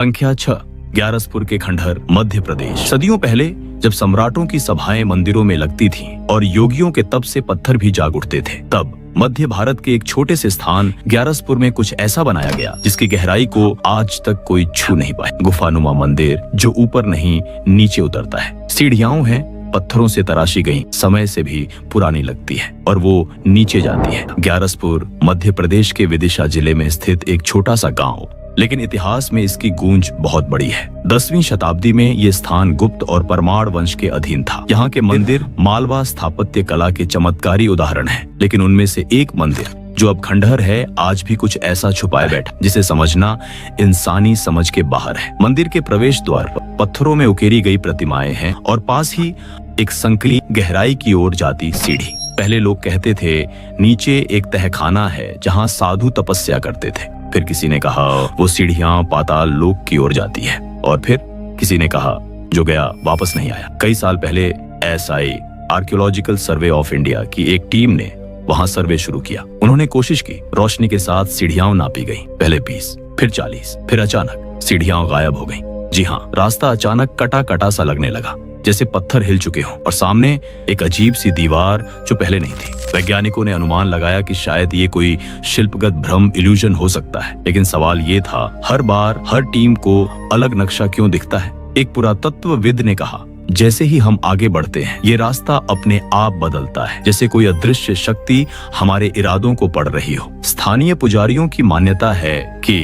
संख्या 6, ग्यारसपुर के खंडहर, मध्य प्रदेश। सदियों पहले जब सम्राटों की सभाएं मंदिरों में लगती थीं और योगियों के तप से पत्थर भी जाग उठते थे, तब मध्य भारत के एक छोटे से स्थान ग्यारसपुर में कुछ ऐसा बनाया गया जिसकी गहराई को आज तक कोई छू नहीं पाया। गुफानुमा मंदिर जो ऊपर नहीं नीचे उतरता है, सीढ़ियां हैं पत्थरों से तराशी गई, समय से भी पुरानी लगती है और वो नीचे जाती है। ग्यारसपुर मध्य प्रदेश के विदिशा जिले में स्थित एक छोटा सा गांव, लेकिन इतिहास में इसकी गूंज बहुत बड़ी है। 10वीं शताब्दी में ये स्थान गुप्त और परमार वंश के अधीन था। यहाँ के मंदिर मालवा स्थापत्य कला के चमत्कारी उदाहरण हैं, लेकिन उनमें से एक मंदिर जो अब खंडहर है, आज भी कुछ ऐसा छुपाए बैठा जिसे समझना इंसानी समझ के बाहर है। मंदिर के प्रवेश द्वार पर पत्थरों में उकेरी गई प्रतिमाएं हैं और पास ही एक संकली गहराई की ओर जाती सीढ़ी। पहले लोग कहते थे नीचे एक तहखाना है जहाँ साधु तपस्या करते थे। फिर किसी ने कहा वो सीढ़ियां पाताल लोक की ओर जाती है, और फिर किसी ने कहा जो गया वापस नहीं आया। कई साल पहले SI archaeological survey of India की एक टीम ने वहां सर्वे शुरू किया। उन्होंने कोशिश की, रोशनी के साथ सीढ़ियां नापी गई, पहले 20, फिर 40, फिर अचानक सीढ़ियां गायब हो गई। जी हाँ, रास्ता अचानक कटा कटा सा लगने लगा, जैसे पत्थर हिल चुके हों, और सामने एक अजीब सी दीवार जो पहले नहीं थी। वैज्ञानिकों ने अनुमान लगाया कि शायद ये कोई शिल्पगत भ्रम, इल्यूजन हो सकता है, लेकिन सवाल ये था हर बार हर टीम को अलग नक्शा क्यों दिखता है। एक पुरातत्वविद ने कहा जैसे ही हम आगे बढ़ते हैं ये रास्ता अपने आप बदलता है, जैसे कोई अदृश्य शक्ति हमारे इरादों को पढ़ रही हो। स्थानीय पुजारियों की मान्यता है कि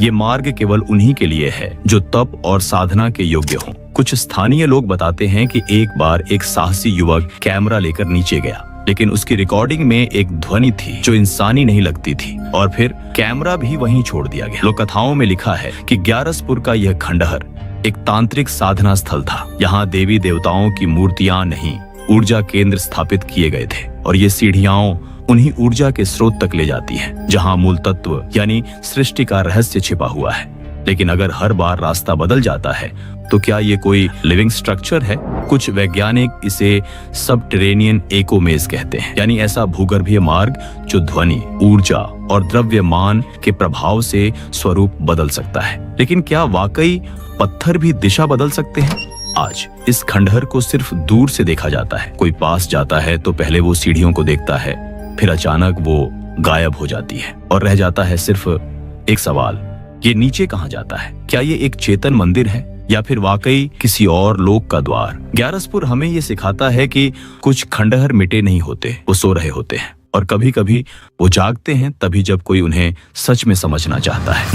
ये मार्ग केवल उन्हीं के लिए है जो तप और साधना के योग्य हों। कुछ स्थानीय लोग बताते हैं कि एक बार एक साहसी युवक कैमरा लेकर नीचे गया, लेकिन उसकी रिकॉर्डिंग में एक ध्वनि थी जो इंसानी नहीं लगती थी, और फिर कैमरा भी वहीं छोड़ दिया गया। लोक कथाओं में लिखा है कि ग्यारसपुर का यह खंडहर एक तांत्रिक साधना स्थल था। यहाँ देवी देवताओं की मूर्तियां नहीं, ऊर्जा केंद्र स्थापित किए गए थे, और ये सीढ़ियां उन्हीं ऊर्जा के स्रोत तक ले जाती हैं, जहाँ मूल तत्व यानी सृष्टि का रहस्य छिपा हुआ है। लेकिन अगर हर बार रास्ता बदल जाता है तो क्या ये कोई लिविंग स्ट्रक्चर है? कुछ वैज्ञानिक इसे सबटेरेनियन एकोमेज कहते हैं, यानी ऐसा भूगर्भीय मार्ग जो ध्वनि, ऊर्जा और द्रव्यमान के प्रभाव से स्वरूप बदल सकता है। लेकिन क्या वाकई पत्थर भी दिशा बदल सकते हैं? आज इस खंडहर को सिर्फ दूर से देखा जाता है। कोई पास जाता है तो पहले वो सीढ़ियों को देखता है, फिर अचानक वो गायब हो जाती है और रह जाता है सिर्फ एक सवाल, ये नीचे कहाँ जाता है? क्या ये एक चेतन मंदिर है या फिर वाकई किसी और लोक का द्वार? ग्यारसपुर हमें ये सिखाता है कि कुछ खंडहर मिटे नहीं होते, वो सो रहे होते हैं, और कभी कभी वो जागते हैं तभी जब कोई उन्हें सच में समझना चाहता है।